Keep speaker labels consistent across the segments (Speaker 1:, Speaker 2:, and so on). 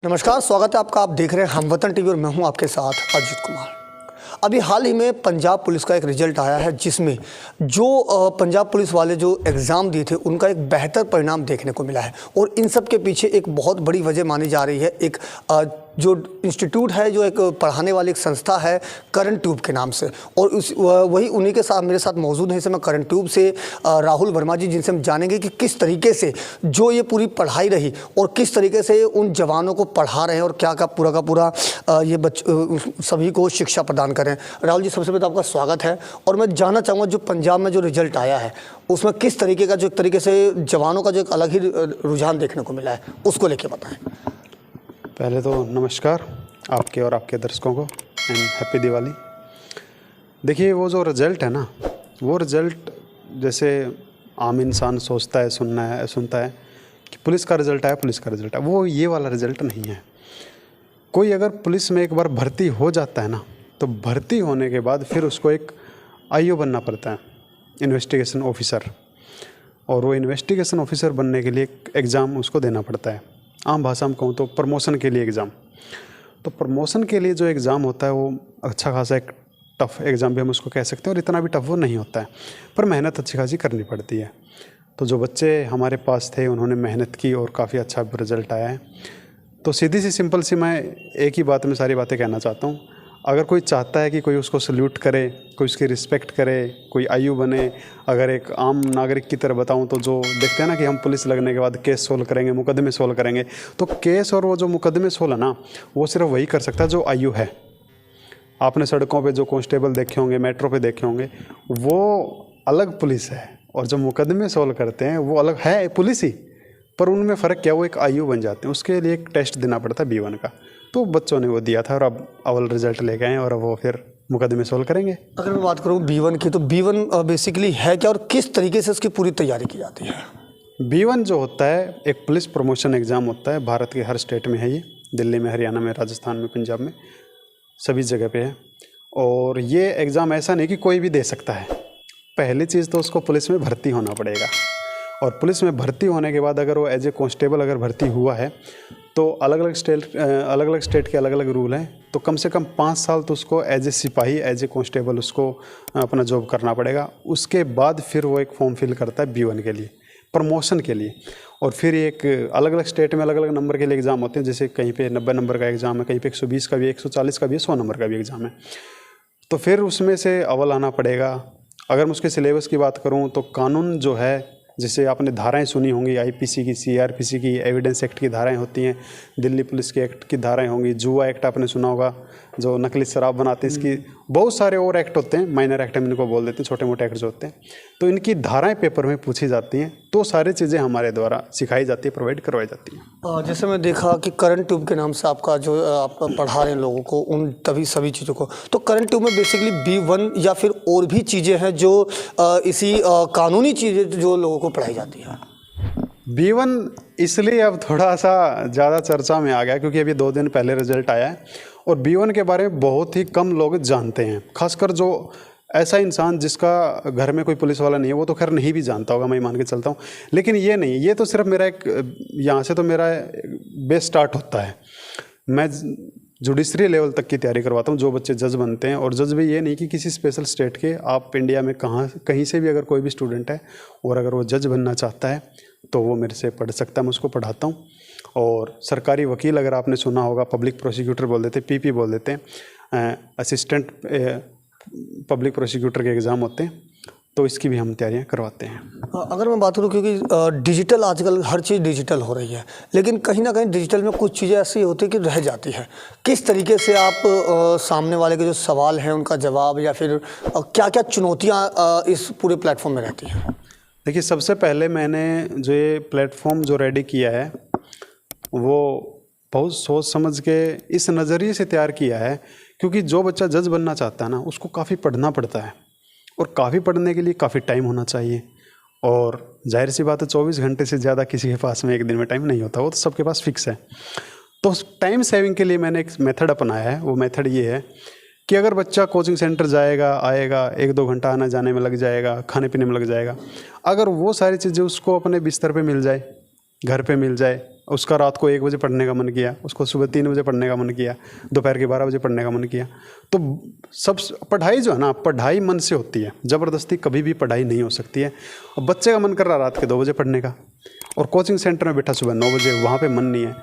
Speaker 1: नमस्कार, स्वागत है आपका। आप देख रहे हैं हमवतन टीवी और मैं हूं आपके साथ अजित कुमार। अभी हाल ही में पंजाब पुलिस का एक रिजल्ट आया है जिसमें जो पंजाब पुलिस वाले जो एग्ज़ाम दिए थे उनका एक बेहतर परिणाम देखने को मिला है। और इन सब के पीछे एक बहुत बड़ी वजह मानी जा रही है, एक जो इंस्टीट्यूट है, जो एक पढ़ाने वाली एक संस्था है करंट ट्यूब के नाम से। और वही उन्हीं के साथ मेरे साथ मौजूद है इस समय करंट ट्यूब से राहुल वर्मा जी, जिनसे हम जानेंगे कि किस तरीके से जो ये पूरी पढ़ाई रही और किस तरीके से उन जवानों को पढ़ा रहे हैं और क्या क्या पूरा का पूरा ये सभी को शिक्षा प्रदान करें। राहुल जी, सबसे पहले आपका स्वागत है। और मैं जानना चाहूँगा जो पंजाब में जो रिजल्ट आया है उसमें किस तरीके का, जो एक तरीके से जवानों का जो एक अलग ही रुझान देखने को मिला है, उसको लेके बताएं।
Speaker 2: पहले तो नमस्कार आपके और आपके दर्शकों को एंड हैप्पी दिवाली। देखिए, वो जो रिज़ल्ट है ना, वो रिज़ल्ट जैसे आम इंसान सोचता है, सुनता है कि पुलिस का रिज़ल्ट आया, पुलिस का रिज़ल्ट आया, वो ये वाला रिज़ल्ट नहीं है। कोई अगर पुलिस में एक बार भर्ती हो जाता है ना, तो भर्ती होने के बाद फिर उसको एक आईओ बनना पड़ता है, इन्वेस्टिगेशन ऑफिसर। और वो इन्वेस्टिगेशन ऑफिसर बनने के लिए एक एग्ज़ाम उसको देना पड़ता है। आम भाषा में कहूँ तो प्रमोशन के लिए एग्ज़ाम। तो प्रमोशन के लिए जो एग्ज़ाम होता है वो अच्छा खासा एक टफ़ एग्ज़ाम भी हम उसको कह सकते हैं, और इतना भी टफ़ वो नहीं होता है, पर मेहनत अच्छी खासी करनी पड़ती है। तो जो बच्चे हमारे पास थे उन्होंने मेहनत की और काफ़ी अच्छा रिज़ल्ट आया है। तो सीधी सी सिंपल सी मैं एक ही बात में सारी बातें कहना चाहता हूँ। अगर कोई चाहता है कि कोई उसको सल्यूट करे, कोई उसकी रिस्पेक्ट करे, कोई आयु बने, अगर एक आम नागरिक की तरह बताऊं तो जो देखते हैं ना कि हम पुलिस लगने के बाद केस सोल्व करेंगे, मुकदमे सोल्व करेंगे, तो केस और वो जो मुकदमे सोल्व है ना, वो सिर्फ वही कर सकता है जो आयु है। आपने सड़कों पे जो कांस्टेबल देखे होंगे, मेट्रो पे देखे होंगे, वो अलग पुलिस है, और जो मुकदमे सोल्व करते हैं वो अलग है, पुलिस ही, पर उनमें फ़र्क क्या, वो एक आयु बन जाते हैं। उसके लिए एक टेस्ट देना पड़ता है B1 का। तो बच्चों ने वो दिया था और अब अव्वल रिजल्ट ले गए हैं, और अब वो फिर मुकदमे सोल्व करेंगे।
Speaker 1: अगर मैं बात करूँ B1 की, तो B1 बेसिकली है क्या और किस तरीके से उसकी पूरी तैयारी की जाती है?
Speaker 2: B1 जो होता है एक पुलिस प्रमोशन एग्ज़ाम होता है। भारत के हर स्टेट में है ये, दिल्ली में, हरियाणा में, राजस्थान में, पंजाब में, सभी जगह पे है। और ये एग्ज़ाम ऐसा नहीं कि कोई भी दे सकता है। पहली चीज़ तो उसको पुलिस में भर्ती होना पड़ेगा, और पुलिस में भर्ती होने के बाद अगर वो एज ए कांस्टेबल अगर भर्ती हुआ है तो अलग अलग स्टेट के अलग अलग रूल हैं। तो कम से कम 5 साल तो उसको एज ए सिपाही, एज ए कांस्टेबल उसको अपना जॉब करना पड़ेगा। उसके बाद फिर वो एक फॉर्म फिल करता है B1 के लिए, प्रमोशन के लिए। और फिर एक अलग अलग स्टेट में अलग अलग नंबर के लिए एग्ज़ाम होते हैं। जैसे कहीं पे 90 नंबर का एग्ज़ाम है, कहीं पे 120 का भी, 140 का भी, 100 नंबर का भी एग्ज़ाम है। तो फिर उसमें से अव्वल आना पड़ेगा। अगर मैं उसके सिलेबस की बात करूँ तो कानून जो है, जैसे आपने धाराएं सुनी होंगी, IPC की, CRPC की, एविडेंस एक्ट की धाराएं होती हैं, दिल्ली पुलिस के एक्ट की धाराएं होंगी, जुआ एक्ट आपने सुना होगा, जो नकली शराब बनाते हैं, इसकी बहुत सारे और एक्ट होते हैं, माइनर एक्ट हम इनको बोल देते हैं, छोटे मोटे एक्ट जो होते हैं। तो इनकी धाराएं पेपर में पूछी जाती हैं, तो सारी चीज़ें हमारे द्वारा सिखाई जाती है, प्रोवाइड करवाई जाती हैं।
Speaker 1: जैसे मैं देखा कि करंट ट्यूब के नाम से आपका जो आप पढ़ा रहे हैं लोगों को उन सभी चीज़ों को, तो करंट ट्यूब में बेसिकली B1 या फिर और भी चीज़ें हैं जो इसी कानूनी चीज़ें जो लोगों को पढ़ाई जाती है?
Speaker 2: B1 इसलिए अब थोड़ा सा ज़्यादा चर्चा में आ गया क्योंकि अभी 2 दिन पहले रिजल्ट आया है, और B1 के बारे में बहुत ही कम लोग जानते हैं। खासकर जो ऐसा इंसान जिसका घर में कोई पुलिस वाला नहीं है, वो तो खैर नहीं भी जानता होगा, मैं मान के चलता हूँ। लेकिन ये नहीं, ये तो सिर्फ मेरा एक, यहाँ से तो मेरा बेस स्टार्ट होता है। मैं जुडिशरी लेवल तक की तैयारी करवाता हूँ, जो बच्चे जज बनते हैं। और जज भी ये नहीं कि किसी स्पेशल स्टेट के, आप इंडिया में कहीं से भी अगर कोई भी स्टूडेंट है और अगर वो जज बनना चाहता है तो वो मेरे से पढ़ सकता है, मैं उसको पढ़ाता हूँ। और सरकारी वकील, अगर आपने सुना होगा, पब्लिक प्रोसिक्यूटर बोल देते हैं, PP बोल देते हैं, असिस्टेंट पब्लिक प्रोसिक्यूटर के एग्ज़ाम होते हैं, तो इसकी भी हम तैयारियां करवाते हैं।
Speaker 1: अगर मैं बात करूं, क्योंकि डिजिटल आजकल हर चीज़ डिजिटल हो रही है, लेकिन कहीं ना कहीं डिजिटल में कुछ चीज़ें ऐसी होती है कि रह जाती है। किस तरीके से आप सामने वाले के जो सवाल हैं उनका जवाब, या फिर क्या क्या चुनौतियां इस पूरे प्लेटफॉर्म में रहती हैं?
Speaker 2: देखिए, सबसे पहले मैंने जो ये प्लेटफॉर्म जो रेडी किया है वो बहुत सोच समझ के इस नज़रिए से तैयार किया है, क्योंकि जो बच्चा जज बनना चाहता है ना, उसको काफ़ी पढ़ना पड़ता है, और काफ़ी पढ़ने के लिए काफ़ी टाइम होना चाहिए। और जाहिर सी बात है, 24 घंटे से ज़्यादा किसी के पास में एक दिन में टाइम नहीं होता, वो तो सबके पास फिक्स है। तो टाइम सेविंग के लिए मैंने एक मेथड अपनाया है। वो मेथड ये है कि अगर बच्चा कोचिंग सेंटर जाएगा, आएगा, 1-2 घंटा आने जाने में लग जाएगा, खाने पीने में लग जाएगा, अगर वो सारी चीज़ें उसको अपने बिस्तर पे मिल जाए, घर पे मिल जाए, उसका रात को 1 बजे पढ़ने का मन किया, उसको सुबह 3 बजे पढ़ने का मन किया, दोपहर के 12 बजे पढ़ने का मन किया। तो सब पढ़ाई जो है ना, पढ़ाई मन से होती है, ज़बरदस्ती कभी भी पढ़ाई नहीं हो सकती है। और बच्चे का मन कर रहा रात के 2 बजे पढ़ने का, और कोचिंग सेंटर में बैठा सुबह 9 बजे, वहाँ पर मन नहीं है,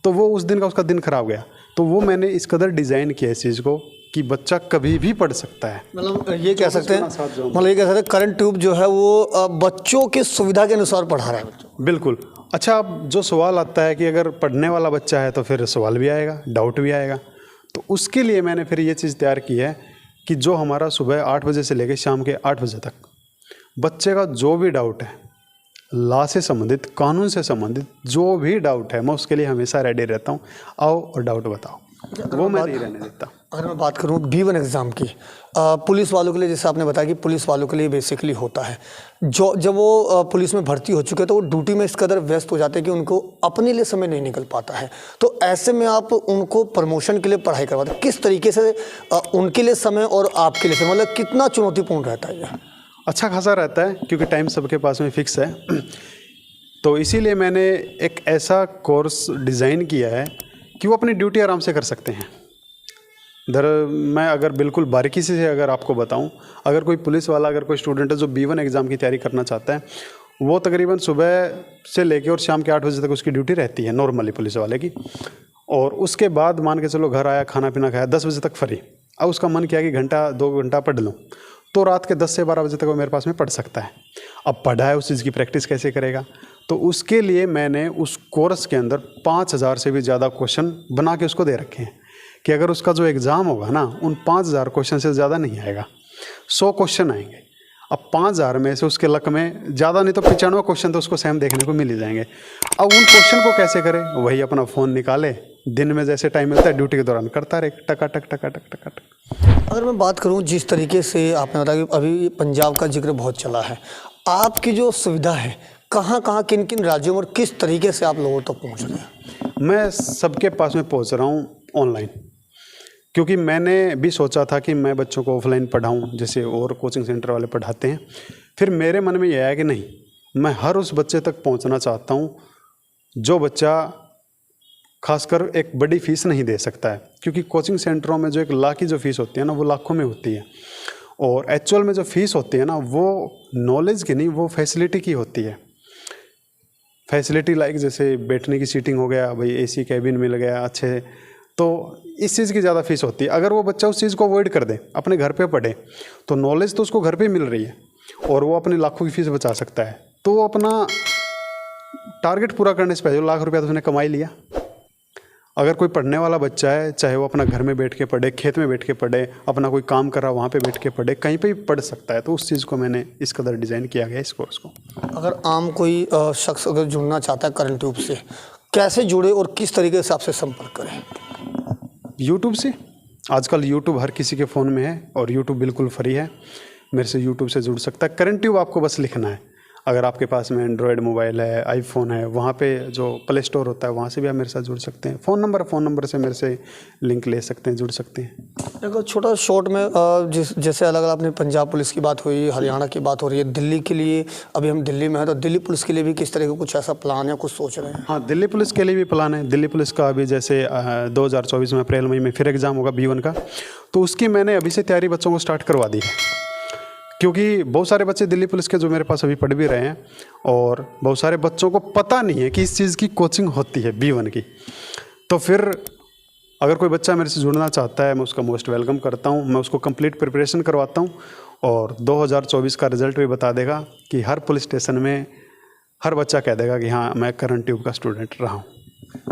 Speaker 2: तो वो उस दिन का उसका दिन खराब गया। तो वो मैंने इस कदर डिज़ाइन किया इस चीज़ को कि बच्चा कभी भी पढ़ सकता है।
Speaker 1: मतलब ये कह सकते हैं, करंट ट्यूब जो है वो बच्चों की सुविधा के अनुसार पढ़ा रहा है बच्चों।
Speaker 2: बिल्कुल। अच्छा, अब जो सवाल आता है कि अगर पढ़ने वाला बच्चा है तो फिर सवाल भी आएगा, डाउट भी आएगा। तो उसके लिए मैंने फिर ये चीज़ तैयार की है कि जो हमारा सुबह 8 बजे से लेकर शाम के 8 बजे तक बच्चे का जो भी डाउट है, लॉ से संबंधित, कानून से संबंधित जो भी डाउट है, मैं उसके लिए हमेशा रेडी रहता हूँ। आओ और डाउट बताओ, वो मैं नहीं रहने देता।
Speaker 1: अगर मैं बात करूं B1 एग्ज़ाम की, पुलिस वालों के लिए, जैसे आपने बताया कि पुलिस वालों के लिए बेसिकली होता है, जो जब वो पुलिस में भर्ती हो चुके हैं तो वो ड्यूटी में इस कदर व्यस्त हो जाते हैं कि उनको अपने लिए समय नहीं निकल पाता है। तो ऐसे में आप उनको प्रमोशन के लिए पढ़ाई करवाते हैं, किस तरीके से उनके लिए समय और आपके लिए समय, मतलब कितना चुनौतीपूर्ण रहता है? यह
Speaker 2: अच्छा खासा रहता है, क्योंकि टाइम सबके पास में फिक्स है। तो इसीलिए मैंने एक ऐसा कोर्स डिज़ाइन किया है कि वो अपनी ड्यूटी आराम से कर सकते हैं। मैं अगर बिल्कुल बारीकी से अगर आपको बताऊं, अगर कोई पुलिस वाला, अगर कोई स्टूडेंट है जो B1 एग्ज़ाम की तैयारी करना चाहता है, वो तकरीबन सुबह से लेके और शाम के 8 बजे तक उसकी ड्यूटी रहती है नॉर्मली पुलिस वाले की। और उसके बाद मान के चलो घर आया, खाना पीना खाया, 10 बजे तक फ्री। अब उसका मन किया कि घंटा 2 घंटा पढ़ लूँ, तो रात के 10 से 12 बजे तक वो मेरे पास में पढ़ सकता है। अब पढ़ा है, उस चीज़ की प्रैक्टिस कैसे करेगा? तो उसके लिए मैंने उस कोर्स के अंदर 5000 से भी ज़्यादा क्वेश्चन बना के उसको दे रखे हैं कि अगर उसका जो एग्ज़ाम होगा ना, उन 5000 क्वेश्चन से ज़्यादा नहीं आएगा, 100 क्वेश्चन आएंगे। अब 5000 में से उसके लक में ज़्यादा नहीं तो 95 क्वेश्चन तो उसको सेम देखने को मिल ही जाएंगे। अब उन क्वेश्चन को कैसे करे? वही अपना फ़ोन निकाले, दिन में जैसे टाइम मिलता है ड्यूटी के दौरान करता रहे, टका टक टका टक टका टक।
Speaker 1: अगर मैं बात करूं, जिस तरीके से आपने बताया कि अभी पंजाब का जिक्र बहुत चला है, आपकी जो सुविधा है कहाँ कहाँ, किन किन राज्यों में और किस तरीके से आप लोगों तक पहुँच रहे हैं?
Speaker 2: मैं सबके पास में पहुँच रहा हूँ ऑनलाइन, क्योंकि मैंने भी सोचा था कि मैं बच्चों को ऑफलाइन पढ़ाऊँ जैसे और कोचिंग सेंटर वाले पढ़ाते हैं। फिर मेरे मन में यह है कि नहीं, मैं हर उस बच्चे तक पहुँचना चाहता हूँ जो बच्चा खासकर एक बड़ी फ़ीस नहीं दे सकता है, क्योंकि कोचिंग सेंटरों में जो 1 लाख की जो फ़ीस होती है ना, वो लाखों में होती है। और एक्चुअल में जो फ़ीस होती है ना, वो नॉलेज की नहीं, वो फैसिलिटी की होती है। फैसिलिटी लाइक जैसे बैठने की सीटिंग हो गया, भाई AC कैबिन मिल गया अच्छे, तो इस चीज़ की ज़्यादा फ़ीस होती है। अगर वो बच्चा उस चीज़ को अवॉइड कर दे, अपने घर पे पढ़े, तो नॉलेज तो उसको घर पे मिल रही है और वो अपने लाखों की फ़ीस बचा सकता है। तो वो अपना टारगेट पूरा करने से पहले लाख रुपया तो उसने कमा ही लिया। अगर कोई पढ़ने वाला बच्चा है, चाहे वो अपना घर में बैठ के पढ़े, खेत में बैठ के पढ़े, अपना कोई काम कर रहा वहाँ पे बैठ के पढ़े, कहीं पे भी पढ़ सकता है। तो उस चीज़ को मैंने इस कदर डिज़ाइन किया गया इस कोर्स को।
Speaker 1: अगर आम कोई शख्स अगर जुड़ना चाहता है करंट ट्यूब से, कैसे जुड़े और किस तरीके से आपसे संपर्क करें?
Speaker 2: यूट्यूब से। आजकल यूट्यूब हर किसी के फ़ोन में है और यूट्यूब बिल्कुल फ्री है, मेरे से यूट्यूब से जुड़ सकता है। करंट ट्यूब आपको बस लिखना है। अगर आपके पास में एंड्रॉयड मोबाइल है, आईफोन है, वहाँ पे जो प्ले स्टोर होता है वहाँ से भी आप मेरे साथ जुड़ सकते हैं। फ़ोन नंबर से मेरे से लिंक ले सकते हैं, जुड़ सकते हैं।
Speaker 1: देखो छोटा शॉर्ट में जैसे अलग अलग आपने पंजाब पुलिस की बात हुई, हरियाणा की बात हो रही है, दिल्ली के लिए अभी हम दिल्ली में हैं, तो दिल्ली पुलिस के लिए भी किस तरह का कुछ ऐसा प्लान है, कुछ सोच रहे हैं?
Speaker 2: हाँ, दिल्ली पुलिस के लिए भी प्लान है। दिल्ली पुलिस का अभी जैसे 2024 में अप्रैल मई में फिर एग्ज़ाम होगा B1 का, तो उसकी मैंने अभी से तैयारी बच्चों को स्टार्ट करवा दी है। क्योंकि बहुत सारे बच्चे दिल्ली पुलिस के जो मेरे पास अभी पढ़ भी रहे हैं और बहुत सारे बच्चों को पता नहीं है कि इस चीज़ की कोचिंग होती है B1 की। तो फिर अगर कोई बच्चा मेरे से जुड़ना चाहता है, मैं उसका मोस्ट वेलकम करता हूं। मैं उसको कंप्लीट प्रिपरेशन करवाता हूं और 2024 का रिज़ल्ट भी बता देगा कि हर पुलिस स्टेशन में हर बच्चा कह देगा कि हाँ, मैं करंट ट्यूब का स्टूडेंट रहा हूँ।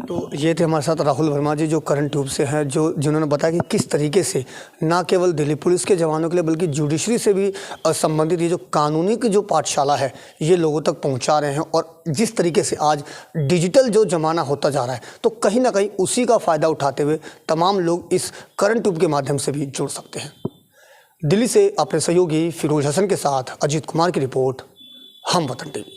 Speaker 1: तो ये थे हमारे साथ राहुल वर्मा जी, जो करंट ट्यूब से हैं, जिन्होंने बताया कि किस तरीके से ना केवल दिल्ली पुलिस के जवानों के लिए बल्कि जुडिशरी से भी संबंधित ये जो कानूनी की जो पाठशाला है ये लोगों तक पहुंचा रहे हैं। और जिस तरीके से आज डिजिटल जो ज़माना होता जा रहा है, तो कहीं ना कहीं उसी का फ़ायदा उठाते हुए तमाम लोग इस करंट ट्यूब के माध्यम से भी जुड़ सकते हैं। दिल्ली से अपने सहयोगी फिरोज हसन के साथ अजीत कुमार की रिपोर्ट, हम वतन टीवी।